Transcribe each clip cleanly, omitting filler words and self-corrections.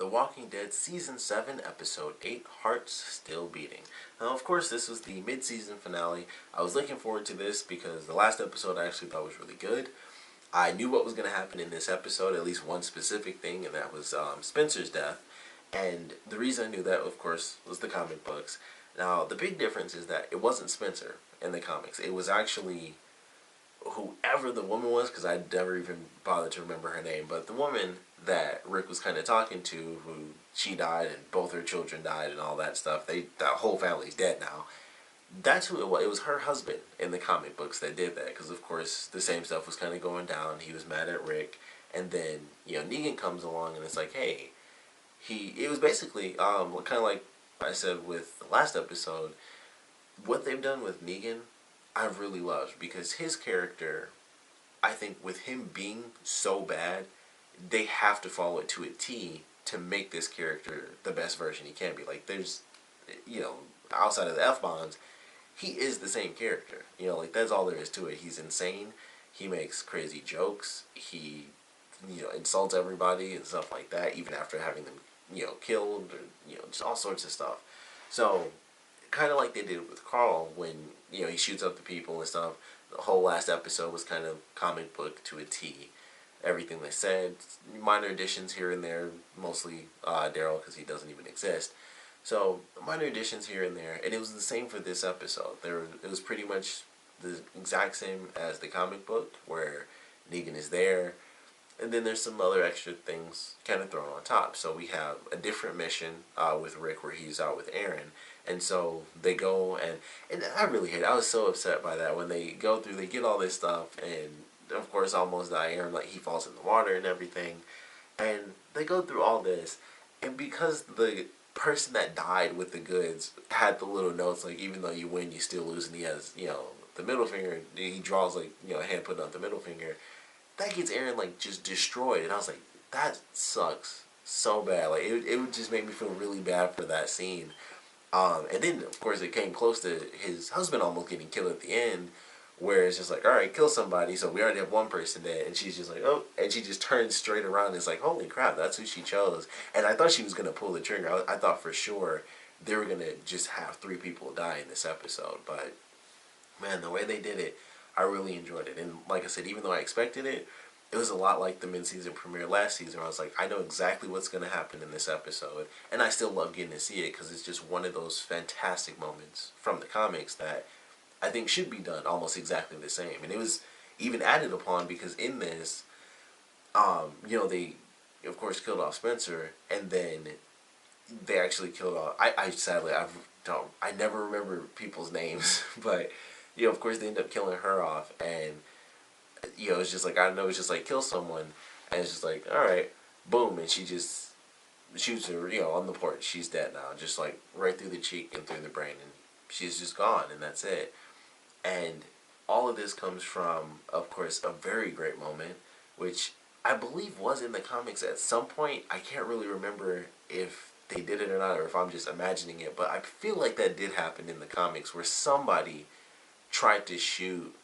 The Walking Dead Season 7, Episode 8, Hearts Still Beating. Now, of course, this was the mid-season finale. I was looking forward to this because the last episode I actually thought was really good. I knew what was going to happen in this episode, at least one specific thing, and that was Spencer's death. And the reason I knew that, of course, was the comic books. Now, the big difference is that it wasn't Spencer in the comics. It was actually whoever the woman was, because I never even bothered to remember her name, but the woman that Rick was kind of talking to, who she died and both her children died and all that stuff. That whole family's dead now. That's who it was. It was her husband in the comic books that did that, because of course the same stuff was kind of going down. He was mad at Rick, and then Negan comes along and it's like, hey, it was basically kind of like I said with the last episode. What they've done with Negan, I've really loved, because his character, I think with him being so bad, they have to follow it to a T to make this character the best version he can be. Like, there's, outside of the F-bombs, he is the same character. Like, that's all there is to it. He's insane. He makes crazy jokes. He, insults everybody and stuff like that, even after having them, killed, or, just all sorts of stuff. So, kind of like they did with Carl when, he shoots up the people and stuff. The whole last episode was kind of comic book to a T. Everything they said, minor additions here and there, mostly Daryl, because he doesn't even exist. So, minor additions here and there, and it was the same for this episode. It was pretty much the exact same as the comic book, where Negan is there, and then there's some other extra things kind of thrown on top. So we have a different mission with Rick, where he's out with Aaron, and so they go, and I really hate it. I was so upset by that when they go through, they get all this stuff, and of course almost die. Aaron, like, he falls in the water and everything, and they go through all this, and because the person that died with the goods had the little notes, like, even though you win, you still lose, and he has, the middle finger, he draws, like, a hand putting up the middle finger, that gets Aaron, like, just destroyed, and I was like, that sucks so bad. Like, it would just make me feel really bad for that scene. And then, of course, it came close to his husband almost getting killed at the end, where it's just like, alright, kill somebody, so we already have one person dead, and she's just like, oh, and she just turns straight around, and it's like, holy crap, that's who she chose. And I thought she was going to pull the trigger. I thought for sure they were going to just have 3 people die in this episode, but, man, the way they did it, I really enjoyed it. And like I said, even though I expected it, it was a lot like the mid-season premiere last season, where I was like, I know exactly what's going to happen in this episode, and I still love getting to see it, because it's just one of those fantastic moments from the comics that I think should be done almost exactly the same. And it was even added upon because in this, they, of course, killed off Spencer, and then they actually killed off, sadly, I never remember people's names, but, of course, they end up killing her off, and, it's just like, I don't know, it's just like, kill someone, and it's just like, alright, boom, and she just shoots her, on the porch. She's dead now, just like, right through the cheek and through the brain, and she's just gone, and that's it. And all of this comes from, of course, a very great moment, which I believe was in the comics at some point. I can't really remember if they did it or not, or if I'm just imagining it, but I feel like that did happen in the comics, where somebody tried to shoot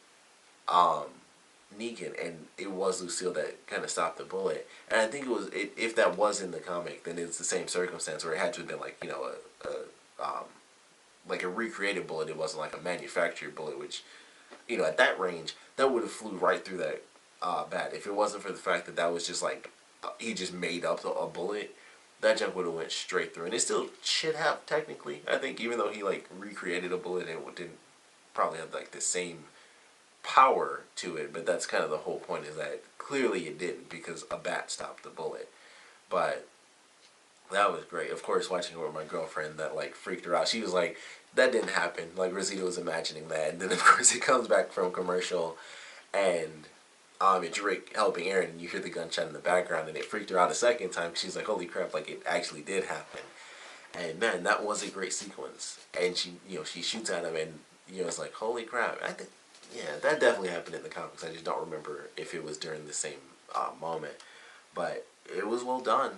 Negan, and it was Lucille that kind of stopped the bullet. And I think if that was in the comic, then it's the same circumstance, where it had to have been like, like a recreated bullet. It wasn't like a manufactured bullet, which, at that range, that would have flew right through that bat. If it wasn't for the fact that that was just like, he just made up a bullet, that junk would have went straight through. And it still should have, technically, I think, even though he, like, recreated a bullet, it didn't probably have, like, the same power to it. But that's kind of the whole point, is that clearly it didn't, because a bat stopped the bullet. But that was great. Of course, watching it with my girlfriend, that, like, freaked her out. She was like, that didn't happen. Like, Rosita was imagining that. And then, of course, it comes back from commercial, and it's Rick helping Aaron, and you hear the gunshot in the background, and it freaked her out a second time, because she's like, holy crap, like, it actually did happen. And, man, that was a great sequence. And she, she shoots at him, and, it's like, holy crap. I think, yeah, that definitely happened in the comics. I just don't remember if it was during the same moment. But it was well done.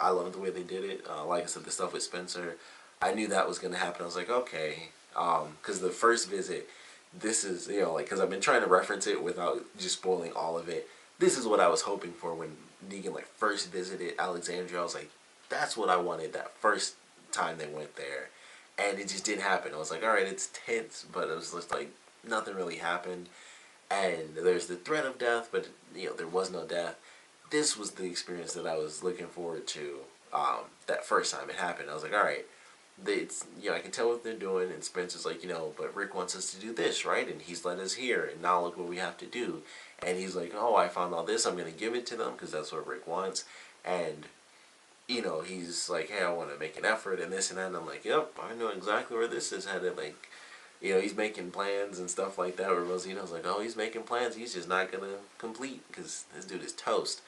I loved the way they did it. Like I said, the stuff with Spencer, I knew that was going to happen. I was like, okay. Because the first visit, this is, because I've been trying to reference it without just spoiling all of it. This is what I was hoping for when Negan, like, first visited Alexandria. I was like, that's what I wanted that first time they went there. And it just didn't happen. I was like, alright, it's tense, but it was just like nothing really happened. And there's the threat of death, but there was no death. This was the experience that I was looking forward to. That first time it happened, I was like, all right, it's I can tell what they're doing. And Spencer's like, but Rick wants us to do this, right? And he's let us here, and now look what we have to do. And he's like, oh, I found all this. I'm gonna give it to them because that's what Rick wants. And he's like, hey, I want to make an effort and this and that. And I'm like, yep, I know exactly where this is headed. Like, he's making plans and stuff like that. Where Rosita's like, oh, he's making plans. He's just not going to complete because this dude is toast.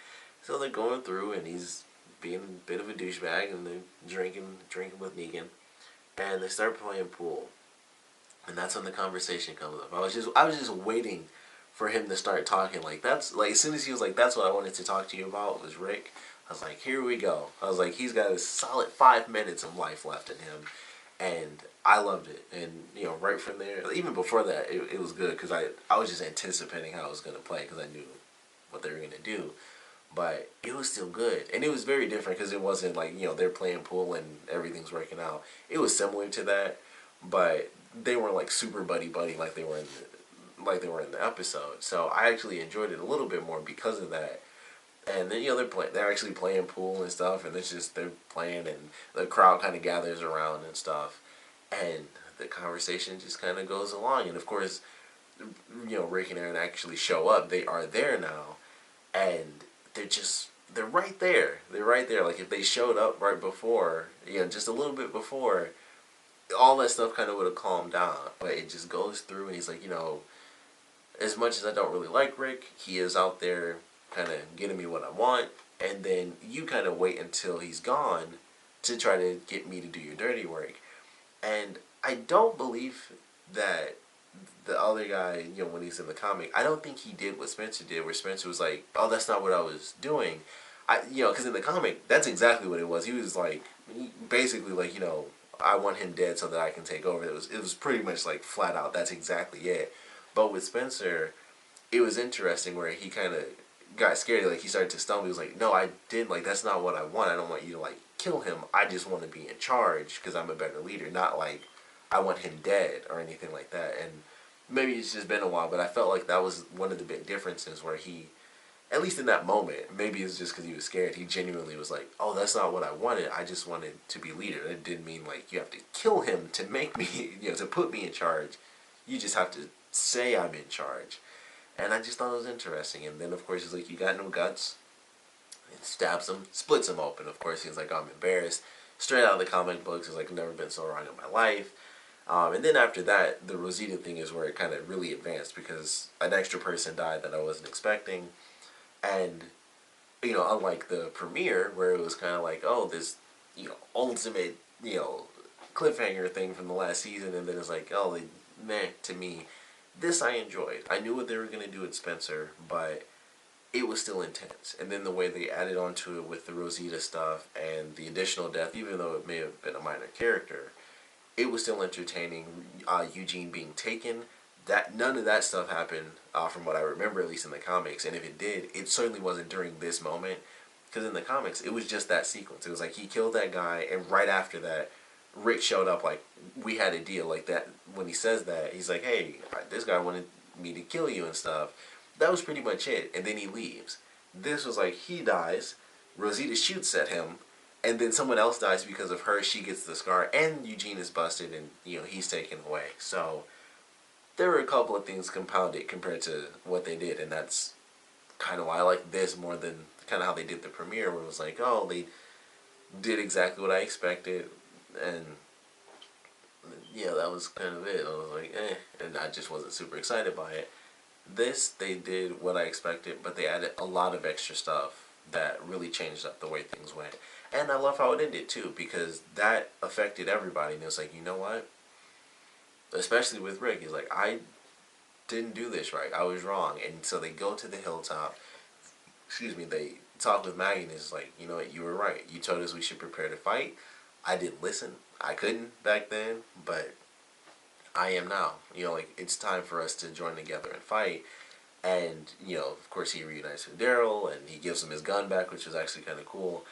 So they're going through and he's being a bit of a douchebag and they're drinking with Negan. And they start playing pool. And that's when the conversation comes up. I was just waiting for him to start talking. Like, that's, like, as soon as he was like, that's what I wanted to talk to you about was Rick. I was like, here we go. I was like, he's got a solid 5 minutes of life left in him. And I loved it. And, right from there, even before that, it was good because I was just anticipating how it was going to play because I knew what they were going to do. But it was still good. And it was very different because it wasn't like, they're playing pool and everything's working out. It was similar to that, but they weren't like super buddy-buddy like they were in the episode. So I actually enjoyed it a little bit more because of that. And then they're actually playing pool and stuff, and they're playing, and the crowd kind of gathers around and stuff, and the conversation just kind of goes along. And of course, Rick and Aaron actually show up. They are there now, and they're right there. They're right there. Like if they showed up right before, just a little bit before, all that stuff kind of would have calmed down. But it just goes through, and he's like, as much as I don't really like Rick, he is out there kind of getting me what I want, and then you kind of wait until he's gone to try to get me to do your dirty work. And I don't believe that the other guy, when he's in the comic, I don't think he did what Spencer did, where Spencer was like, oh, that's not what I was doing. Because in the comic, that's exactly what it was. He was like, basically like, I want him dead so that I can take over. It was pretty much like flat out, that's exactly it. But with Spencer, it was interesting where he kind of got scared. Like he started to stumble. He was like, no, I did, like, that's not what I want. I don't want you to like kill him. I just want to be in charge because I'm a better leader, not like I want him dead or anything like that. And maybe it's just been a while, but I felt like that was one of the big differences where he, at least in that moment, maybe it's just because he was scared, he genuinely was like, oh, that's not what I wanted. I just wanted to be leader. It didn't mean like you have to kill him to make me, to put me in charge. You just have to say I'm in charge. And I just thought it was interesting. And then, of course, he's like, you got no guts. And stabs him, splits him open. Of course, he's like, I'm embarrassed. Straight out of the comic books, he's like, I've never been so wrong in my life. And then after that, the Rosita thing is where it kind of really advanced because an extra person died that I wasn't expecting. And, unlike the premiere, where it was kind of like, oh, this, ultimate, cliffhanger thing from the last season, and then it's like, oh, meh, to me. This I enjoyed. I knew what they were going to do with Spencer, but it was still intense. And then the way they added onto it with the Rosita stuff and the additional death, even though it may have been a minor character, it was still entertaining. Eugene being taken, that none of that stuff happened from what I remember, at least in the comics. And if it did, it certainly wasn't during this moment, because in the comics, it was just that sequence. It was like he killed that guy, and right after that, Rick showed up like, we had a deal, like that. When he says that, he's like, hey, this guy wanted me to kill you and stuff. That was pretty much it. And then he leaves. This was like, he dies, Rosita shoots at him, and then someone else dies because of her. She gets the scar, and Eugene is busted, and, he's taken away. So there were a couple of things compounded compared to what they did, and that's kind of why I like this more than kind of how they did the premiere, where it was like, oh, they did exactly what I expected. And yeah, that was kind of it. I was like, and I just wasn't super excited by it. This, they did what I expected, but they added a lot of extra stuff that really changed up the way things went. And I love how it ended too, because that affected everybody. And it was like, you know what? Especially with Rick, he's like, I didn't do this right. I was wrong. And so they go to the hilltop. They talk with Maggie, and it's like, you know what? You were right. You told us we should prepare to fight. I didn't listen. I couldn't back then, but I am now. It's time for us to join together and fight. And, of course he reunites with Daryl, and he gives him his gun back, which is actually kind of cool.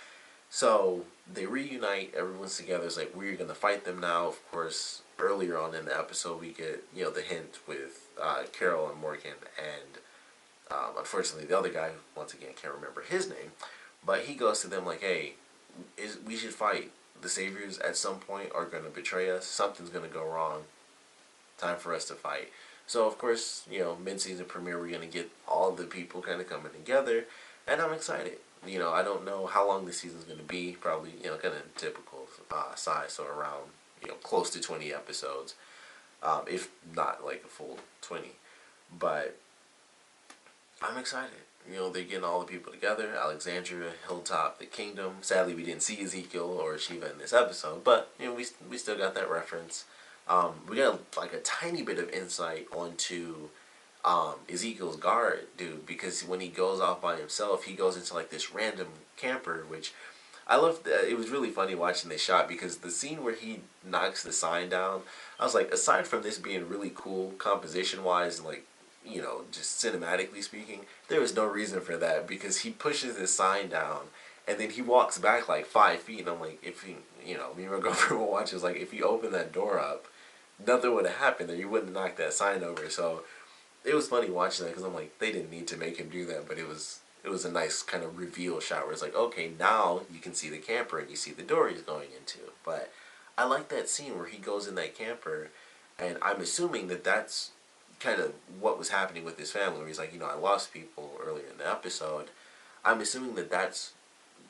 So they reunite, everyone's together. It's like, we're gonna fight them now. Of course, earlier on in the episode, we get the hint with Carol and Morgan, and unfortunately, the other guy, once again, can't remember his name, but he goes to them like, "Hey, we should fight. The Saviors at some point are gonna betray us. Something's gonna go wrong. Time for us to fight." So of course, mid-season premiere, we're gonna get all the people kind of coming together, and I'm excited. I don't know how long this season's gonna be. Probably, kind of typical size, so around close to 20 episodes, if not like a full 20. But I'm excited. They're getting all the people together. Alexandria, Hilltop, the Kingdom. Sadly, we didn't see Ezekiel or Shiva in this episode, but we still got that reference. We got like a tiny bit of insight onto Ezekiel's guard dude, because when he goes off by himself, he goes into like this random camper, which I loved. It was really funny watching this shot, because the scene where he knocks the sign down, I was like, aside from this being really cool composition wise, and like just cinematically speaking, there was no reason for that, because he pushes his sign down and then he walks back like 5 feet, and I'm like, if he, me and my girlfriend will watch, is like, if he opened that door up, nothing would have happened there. You wouldn't knock that sign over. So it was funny watching that, because I'm like, they didn't need to make him do that, but it was a nice kind of reveal shot where it's like, okay, now you can see the camper and you see the door he's going into. But I like that scene where he goes in that camper, and I'm assuming that that's kind of what was happening with his family, where he's like, I lost people earlier in the episode. I'm assuming that that's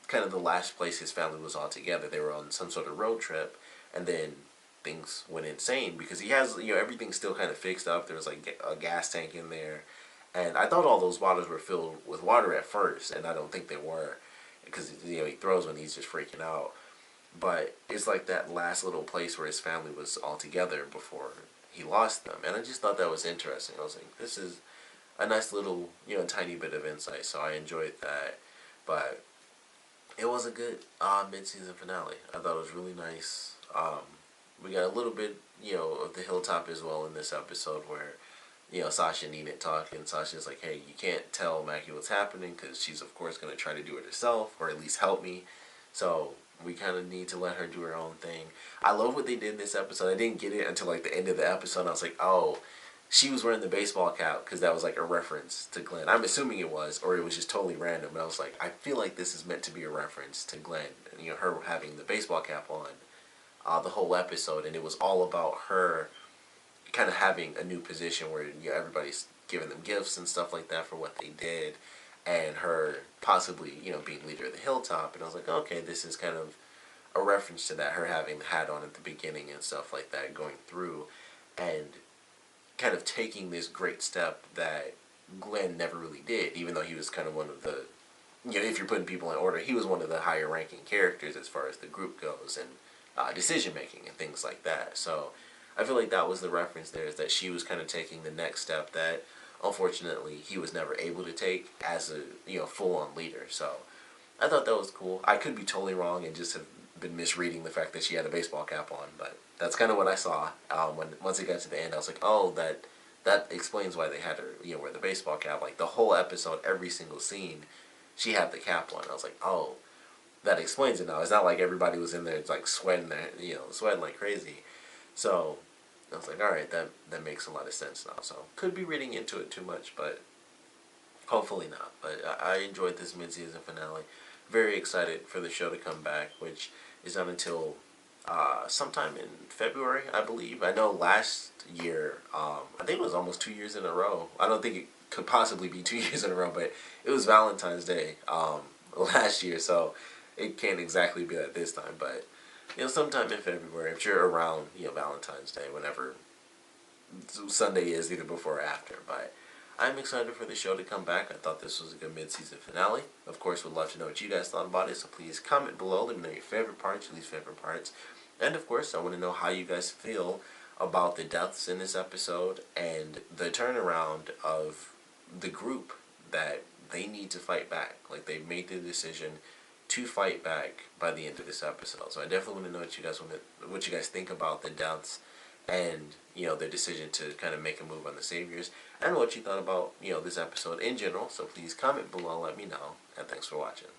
kind of the last place his family was all together. They were on some sort of road trip, and then things went insane, because he has, everything's still kind of fixed up. There was like a gas tank in there, and I thought all those bottles were filled with water at first, and I don't think they were, because he throws when he's just freaking out. But it's like that last little place where his family was all together before he lost them, and I just thought that was interesting. I was like, this is a nice little, tiny bit of insight, so I enjoyed that. But it was a good mid-season finale. I thought it was really nice. We got a little bit, of the Hilltop as well in this episode, where Sasha and Enid talk, and Sasha's like, hey, you can't tell Mackie what's happening, because she's of course going to try to do it herself, or at least help me. So we kind of need to let her do her own thing. I love what they did in this episode. I didn't get it until like the end of the episode. I was like, oh, she was wearing the baseball cap, because that was like a reference to Glenn. I'm assuming it was, or it was just totally random. And I was like, I feel like this is meant to be a reference to Glenn, and her having the baseball cap on the whole episode, and it was all about her kind of having a new position where everybody's giving them gifts and stuff like that for what they did, and her possibly being leader of the Hilltop. And I was like, okay, this is kind of a reference to that, her having the hat on at the beginning and stuff like that, going through and kind of taking this great step that Glenn never really did, even though he was kind of one of the, if you're putting people in order, he was one of the higher ranking characters as far as the group goes, and decision making and things like that. So I feel like that was the reference there, is that she was kind of taking the next step that unfortunately he was never able to take as a full-on leader. So I thought that was cool. I could be totally wrong and just have been misreading the fact that she had a baseball cap on, but that's kind of what I saw. Once it got to the end, I was like, oh, that explains why they had her wear the baseball cap. Like the whole episode, every single scene, she had the cap on. I was like, oh, that explains it now. It's not like everybody was in there like sweating sweating like crazy. So I was like, all right, that makes a lot of sense now. So could be reading into it too much, but hopefully not. But I enjoyed this mid-season finale. Very excited for the show to come back, which is not until sometime in February, I believe. I know last year, I think it was almost 2 years in a row. I don't think it could possibly be 2 years in a row, but it was Valentine's Day last year, so it can't exactly be that this time. But sometime in February, if you're around Valentine's Day, whenever Sunday is, either before or after. But I'm excited for the show to come back. I thought this was a good mid-season finale. Of course, would love to know what you guys thought about it, so please comment below. Let me know your favorite parts, your least favorite parts. And of course, I want to know how you guys feel about the deaths in this episode and the turnaround of the group, that they need to fight back. Like, they made the decision to fight back by the end of this episode. So I definitely want to know what you guys think about the deaths and their decision to kind of make a move on the Saviors, and what you thought about this episode in general. So please comment below, let me know, and thanks for watching.